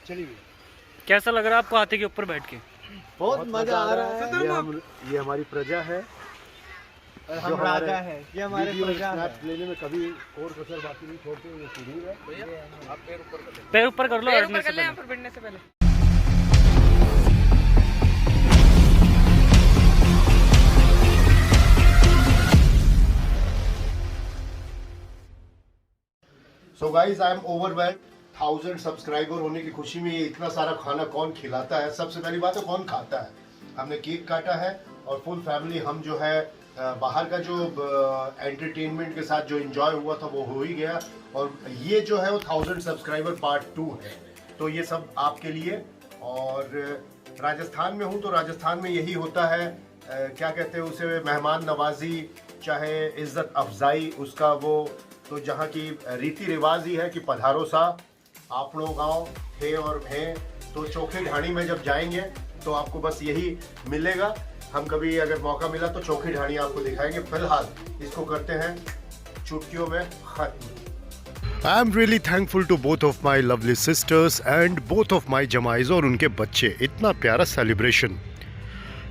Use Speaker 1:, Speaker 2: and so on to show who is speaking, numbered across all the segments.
Speaker 1: चलिए।
Speaker 2: कैसा लग रहा है आपको हाथी के ऊपर बैठ के?
Speaker 1: बहुत मजा आ रहा है।
Speaker 3: ये हमारी प्रजा है,
Speaker 1: हम राजा है, ये हमारे प्रजा है।
Speaker 3: लेने में कभी और कसर बाकी नहीं छोड़ते। ये सुरूर है।
Speaker 1: भैया आप
Speaker 2: पैर ऊपर कर लो बैठने से पहले।
Speaker 3: So guys, I am overwhelmed. 1000 subscriber होने की खुशी में ये इतना सारा खाना कौन खिलाता है? सबसे पहली बात है कौन खाता है? हमने केक काटा है और फुल फैमिली हम जो है बाहर का जो एंटरटेनमेंट के साथ जो एंजॉय हुआ था वो हो ही गया। और ये जो है वो 1000 सब्सक्राइबर पार्ट 2 है, तो ये सब आपके लिए। और राजस्थान में हूँ तो राजस्थान में यही होता है, क्या कहते हैं उसे, मेहमान नवाजी, चाहे इज्जत अफजाई, उसका वो तो जहाँ की रीति रिवाज ही है कि पधारो सा आपनो गाँव है और हैं। तो चोखे ढाणी में जब जाएंगे तो आपको बस यही मिलेगा। हम कभी अगर मौका मिला तो चोखी ढाणी आपको दिखाएंगे। फिलहाल इसको करते हैं चुटकियों में खत्म। I am really thankful to both of my lovely sisters and both of my जमाइज और उनके बच्चे। इतना प्यारा सेलिब्रेशन।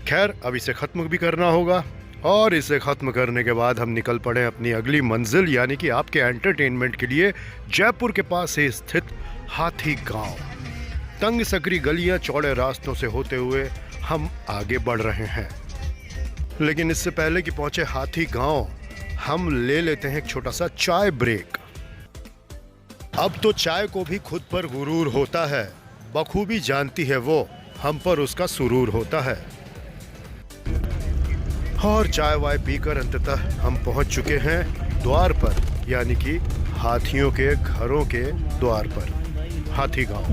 Speaker 3: खैर अब इसे ख़त्म भी करना होगा और इसे ख़त्म करने के बाद हम निकल पड़े अपनी अगली मंजिल, यानी कि आपके एंटरटेनमेंट के लिए जयपुर के पास ही स्थित हाथी गांव। तंग सकरी गलियां चौड़े रास्तों से होते हुए हम आगे बढ़ रहे हैं, लेकिन इससे पहले कि पहुंचे हाथी गांव हम ले लेते हैं एक छोटा सा चाय ब्रेक। अब तो चाय को भी खुद पर गुरूर होता है, बखूबी जानती है वो हम पर उसका सुरूर होता है। और चाय वाय पीकर अंततः हम पहुंच चुके हैं द्वार पर, यानी कि हाथियों के घरों के द्वार पर, हाथी गांव।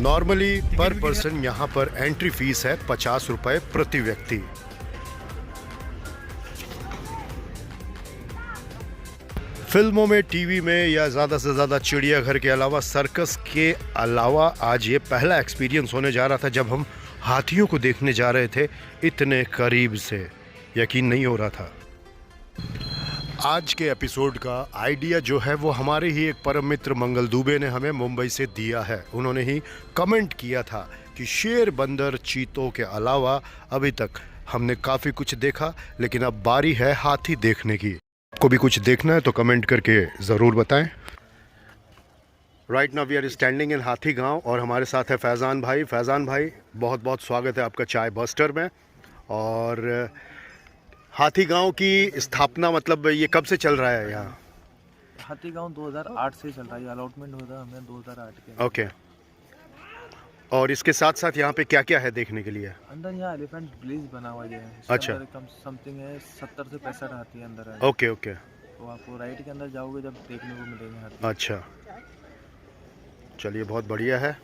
Speaker 3: नॉर्मली पर पर्सन यहाँ पर एंट्री फीस है 50 रुपए प्रति व्यक्ति। फिल्मों में, टीवी में या ज़्यादा से ज़्यादा चिड़ियाघर के अलावा सर्कस के अलावा आज ये पहला एक्सपीरियंस होने जा रहा था जब हम हाथियों को देखने जा रहे थे इतने करीब से। यकीन नहीं हो रहा था। आज के एपिसोड का आइडिया जो है वो हमारे ही एक परम मित्र मंगल दुबे ने हमें मुंबई से दिया है। उन्होंने ही कमेंट किया था कि शेर, बंदर, चीतों के अलावा अभी तक हमने काफ़ी कुछ देखा, लेकिन अब बारी है हाथी देखने की। आपको भी कुछ देखना है तो कमेंट करके ज़रूर बताएं। Right now we are standing in Hathi Gaon और हमारे साथ है फैज़ान भाई। फैज़ान भाई, बहुत बहुत स्वागत है आपका चाय बस्टर में। और हाथी गांव की स्थापना मतलब ये कब से चल रहा है यहाँ?
Speaker 1: हाथी गांव 2008 से चल रहा है। अलॉटमेंट हुआ था हमें 2008 के।
Speaker 3: ओके। और इसके साथ साथ यहाँ पे क्या क्या है देखने के लिए?
Speaker 1: अंदर यहाँ एलिफेंट विलेज बना हुआ है।
Speaker 3: अच्छा।
Speaker 1: कम समथिंग है 70 से 65 हाथी अंदर है।
Speaker 3: Okay okay.
Speaker 1: तो आपको राइट के अंदर जाओगे जब देखने को मिलेंगे हाथी।
Speaker 3: अच्छा, चलिए बहुत बढ़िया है।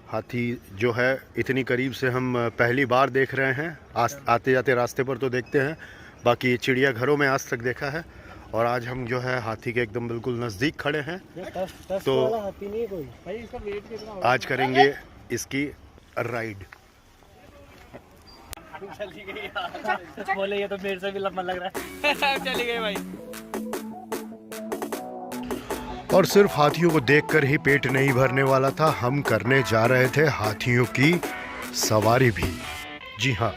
Speaker 3: हाथी जो है इतनी करीब से हम पहली बार देख रहे हैं। आते जाते रास्ते पर तो देखते हैं, बाकी चिड़ियाघरों में आज तक देखा है। और आज हम जो है हाथी के एकदम बिल्कुल नज़दीक खड़े हैं, तो
Speaker 1: हाथी नहीं कोई।
Speaker 3: आज करेंगे इसकी राइड।
Speaker 2: बोले ये तो मेरे से भी लंबा लग रहा है। चली गई भाई।
Speaker 3: और सिर्फ हाथियों को देखकर ही पेट नहीं भरने वाला था, हम करने जा रहे थे हाथियों की सवारी भी। जी हाँ,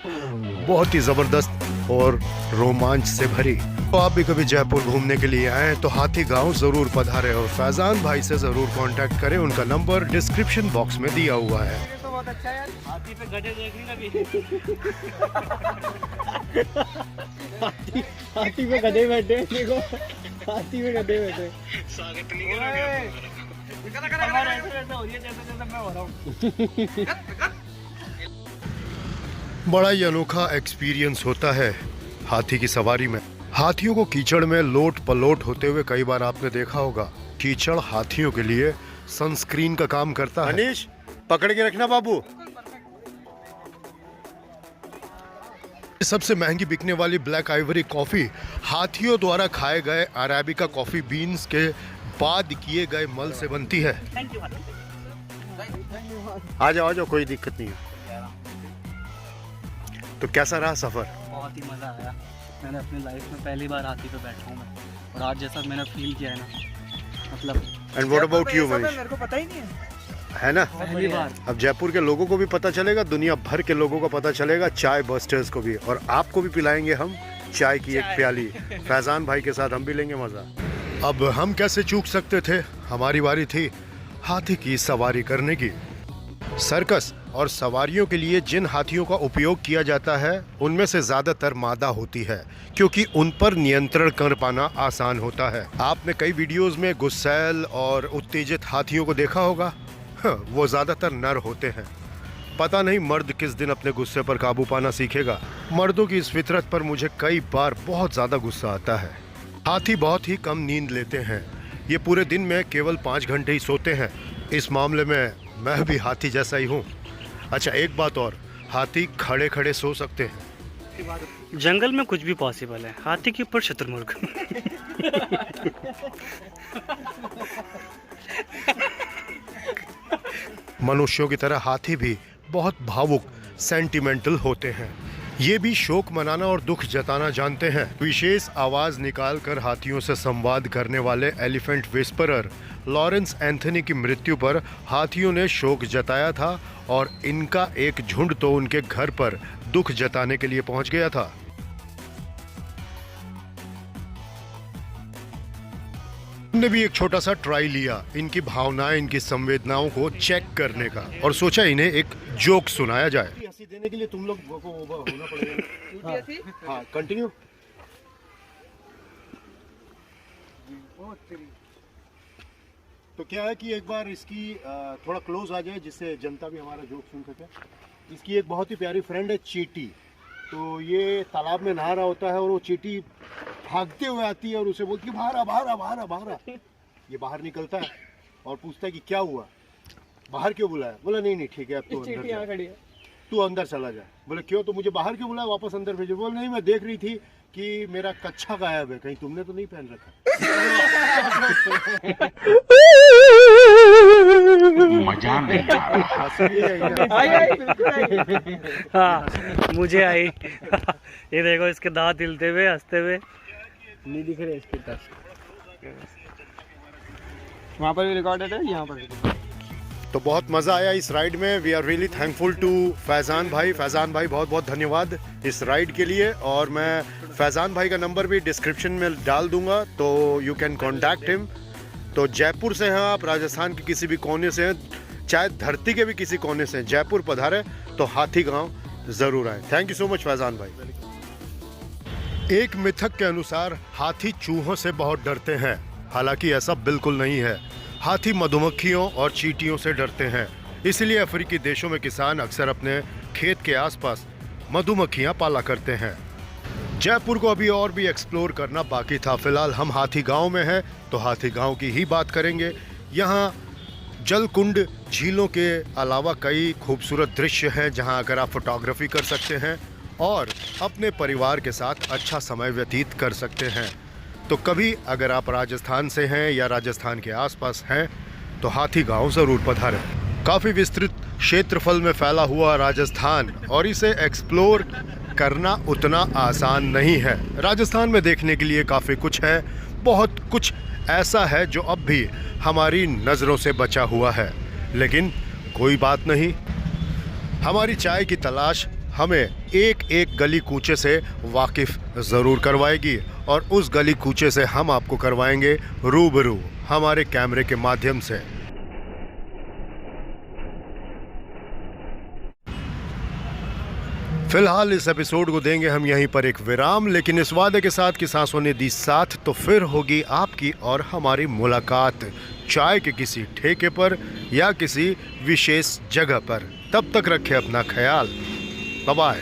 Speaker 3: बहुत ही ज़बरदस्त और रोमांच से भरी। तो आप भी कभी जयपुर घूमने के लिए आए तो हाथी गांव ज़रूर पधारें और फैज़ान भाई से ज़रूर कांटेक्ट करें। उनका नंबर डिस्क्रिप्शन बॉक्स में दिया हुआ है।
Speaker 2: तो बहुत अच्छा है यार, हाथी पे गधे देखने का भी।
Speaker 1: हाथी पे गधे बैठे, देखो हाथी पे गधे बैठे।
Speaker 2: स्वागत नहीं कर
Speaker 3: बड़ा ही अनोखा एक्सपीरियंस होता है हाथी की सवारी में। हाथियों को कीचड़ में लोट पलोट होते हुए कई बार आपने देखा होगा। कीचड़ हाथियों के लिए सनस्क्रीन का काम करता है। अनीश, पकड़ के रखना बाबू। सबसे महंगी बिकने वाली ब्लैक आइवरी कॉफी हाथियों द्वारा खाए गए अरेबिका कॉफी बीन्स के बाद किए गए मल से बनती है। आ जाओ, कोई दिक्कत नहीं है। तो कैसा रहा सफर?
Speaker 2: बहुत ही मज़ा आया। मैंने अपनी लाइफ में पहली बार हाथी पे बैठा हूँ मैं, और आज जैसा मैंने फील किया है ना, मतलब
Speaker 3: and what about you Manish?
Speaker 1: मेरे को पता ही नहीं
Speaker 3: है ना?
Speaker 2: पहली बार।
Speaker 3: अब जयपुर के लोगों को भी पता चलेगा, दुनिया भर के लोगों को पता चलेगा, चाय बस्टर्स को भी, और आपको भी पिलाएंगे हम चाय की एक प्याली। फैजान भाई के साथ हम भी लेंगे मजा। अब हम कैसे चूक सकते थे, हमारी बारी थी हाथी की सवारी करने की। सर्कस और सवारियों के लिए जिन हाथियों का उपयोग किया जाता है उनमें से ज्यादातर मादा होती है, क्योंकि उन पर नियंत्रण कर पाना आसान होता है। आपने कई वीडियोस में गुस्सैल और उत्तेजित हाथियों को देखा होगा। वो ज्यादातर नर होते हैं। पता नहीं मर्द किस दिन अपने गुस्से पर काबू पाना सीखेगा। मर्दों की इस फितरत पर मुझे कई बार बहुत ज्यादा गुस्सा आता है। हाथी बहुत ही कम नींद लेते हैं। ये पूरे दिन में केवल 5 घंटे ही सोते हैं। इस मामले में मैं भी हाथी जैसा ही हूँ। अच्छा, एक बात और, हाथी खड़े खड़े सो सकते हैं।
Speaker 2: जंगल में कुछ भी पॉसिबल है, हाथी के ऊपर शुतुरमुर्ग।
Speaker 3: मनुष्यों की तरह हाथी भी बहुत भावुक, सेंटिमेंटल होते हैं। ये भी शोक मनाना और दुख जताना जानते हैं। विशेष आवाज निकालकर हाथियों से संवाद करने वाले एलिफेंट विस्परर लॉरेंस एंथनी की मृत्यु पर हाथियों ने शोक जताया था और इनका एक झुंड तो उनके घर पर दुख जताने के लिए पहुंच गया था। हमने भी एक छोटा सा ट्राई लिया इनकी भावनाएं, इनकी संवेदनाओं को चेक करने का, और सोचा इन्हें एक जोक सुनाया जाए। हंसी देने के लिए तुम लोग को होना पड़ेगा। हाँ, कंटिन्यू। तो क्या है कि एक बार इसकी थोड़ा क्लोज आ जाए जिससे जनता भी हमारा जोक सुन सके। इसकी एक बहुत ही प्यारी फ्रेंड है चींटी। तो ये तालाब में नहा रहा होता है और वो चींटी भागते हुए आती है और उसे बोलती है भारा भारा भारा भारा। ये बाहर निकलता है और पूछता है कि क्या हुआ, बाहर क्यों बुलाया? बोला नहीं नहीं ठीक है, अब तो अंदर जा, तू अंदर चला जा। बोले क्यों? तो मुझे बाहर क्यों बुलाया, वापस अंदर भेजो। बोले नहीं, मैं देख रही थी कि मेरा कच्छा गायब है, कहीं तुमने तो नहीं पहन रखा।
Speaker 4: मजा नहीं आ रहा।
Speaker 2: हाँ, मुझे आई। ये देखो इसके दांत हिलते हुए, हंसते हुए। नहीं दिख रहे इसके दांत। वहाँ पर भी रिकॉर्डेड है, यहाँ पर भी।
Speaker 3: तो बहुत मज़ा आया इस राइड में। We are really thankful to Faizan भाई। फैज़ान भाई बहुत बहुत धन्यवाद इस राइड के लिए। और मैं फैज़ान भाई का नंबर भी डिस्क्रिप्शन में डाल दूंगा, तो यू कैन कॉन्टैक्ट हिम। तो जयपुर से हैं आप, राजस्थान के किसी भी कोने से हैं, चाहे धरती के भी किसी कोने से हैं, जयपुर पधारे तो हाथी गांव ज़रूर आए। Thank you so much Faizan भाई। एक मिथक के अनुसार हाथी चूहों से बहुत डरते हैं, हालांकि ऐसा बिल्कुल नहीं है। हाथी मधुमक्खियों और चींटियों से डरते हैं। इसलिए अफ्रीकी देशों में किसान अक्सर अपने खेत के आसपास मधुमक्खियां पाला करते हैं। जयपुर को अभी और भी एक्सप्लोर करना बाकी था। फिलहाल हम हाथी गांव में हैं, तो हाथी गांव की ही बात करेंगे। यहाँ जलकुंड, झीलों के अलावा कई खूबसूरत दृश्य हैं जहां आकर आप फोटोग्राफी कर सकते हैं और अपने परिवार के साथ अच्छा समय व्यतीत कर सकते हैं। तो कभी अगर आप राजस्थान से हैं या राजस्थान के आसपास हैं तो हाथी गांव ज़रूर पधारें। काफ़ी विस्तृत क्षेत्रफल में फैला हुआ राजस्थान, और इसे एक्सप्लोर करना उतना आसान नहीं है। राजस्थान में देखने के लिए काफ़ी कुछ है, बहुत कुछ ऐसा है जो अब भी हमारी नज़रों से बचा हुआ है। लेकिन कोई बात नहीं, हमारी चाय की तलाश हमें एक एक गली कूचे से वाकिफ़ ज़रूर करवाएगी, और उस गली कूचे से हम आपको करवाएंगे रूबरू हमारे कैमरे के माध्यम से। फिलहाल इस एपिसोड को देंगे हम यहीं पर एक विराम, लेकिन इस वादे के साथ कि सांसों ने दी साथ, तो फिर होगी आपकी और हमारी मुलाकात चाय के किसी ठेके पर या किसी विशेष जगह पर। तब तक रखें अपना ख्याल। Bye bye.